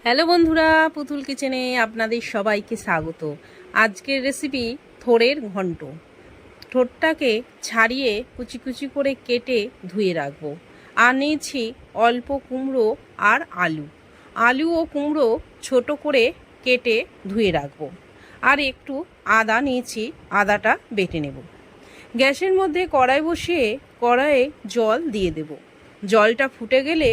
Hello বন্ধুরা, পুতুল কিচেনে আপনাদের সবাইকে স্বাগত। আজকের রেসিপি থোড়ের ঘন্ট। থোড়টাকে ছাড়িয়ে কুচি কুচি করে কেটে ধুয়ে রাখবো। আর নিয়েছি অল্প কুমড়ো আর আলু ও কুমড়ো ছোট করে কেটে ধুয়ে রাখবো। আর একটু আদা নিয়েছি, আদাটা বেটে নেব। গ্যাসের মধ্যে কড়াই বসিয়ে কড়াইয়ে জল দিয়ে দেব। জলটা ফুটে গেলে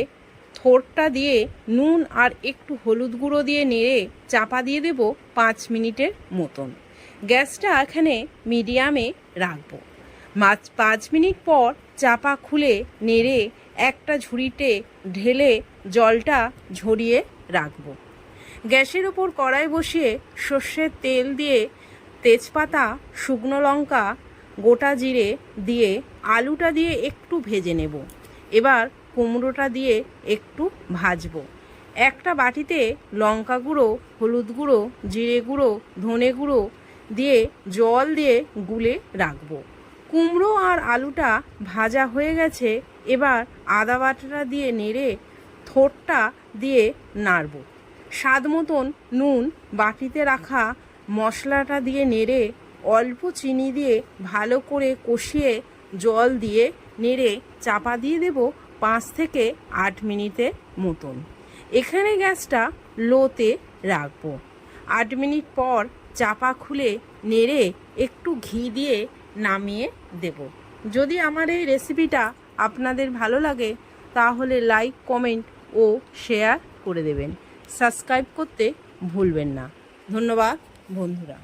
থোড়টা দিয়ে নুন আর একটু হলুদ গুঁড়ো দিয়ে নেড়ে চাপা দিয়ে দেব 5 মিনিটের মতন। গ্যাসটা এখানে মিডিয়ামে রাখবো। 5 মিনিট পর চাপা খুলে নেড়ে একটা ঝুড়িতে ঢেলে জলটা ঝরিয়ে রাখবো। গ্যাসের ওপর কড়াই বসিয়ে সর্ষের তেল দিয়ে তেজপাতা, শুকনো লঙ্কা, গোটা জিরে দিয়ে আলুটা দিয়ে একটু ভেজে নেব। এবার কুমড়োটা দিয়ে একটু ভাজবো। একটা বাটিতে লঙ্কা গুঁড়ো, হলুদ গুঁড়ো, জিরে গুঁড়ো, ধনে গুঁড়ো দিয়ে জল দিয়ে গুলে রাখবো। কুমড়ো আর আলুটা ভাজা হয়ে গেছে। এবার আদা বাটাটা দিয়ে নেড়ে থোড়টা দিয়ে নাড়ব। স্বাদ মতন নুন, বাটিতে রাখা মশলাটা দিয়ে নেড়ে অল্প চিনি দিয়ে ভালো করে কষিয়ে জল দিয়ে নেড়ে চাপা দিয়ে দেব 5 থেকে 8 মিনিটের মতন। এখানে গ্যাসটা লোতে রাখবো। 8 মিনিট পর চাপা খুলে নেড়ে একটু ঘি দিয়ে নামিয়ে দেব। যদি আমার এই রেসিপিটা আপনাদের ভালো লাগে তাহলে লাইক, কমেন্ট ও শেয়ার করে দেবেন। সাবস্ক্রাইব করতে ভুলবেন না। ধন্যবাদ বন্ধুরা।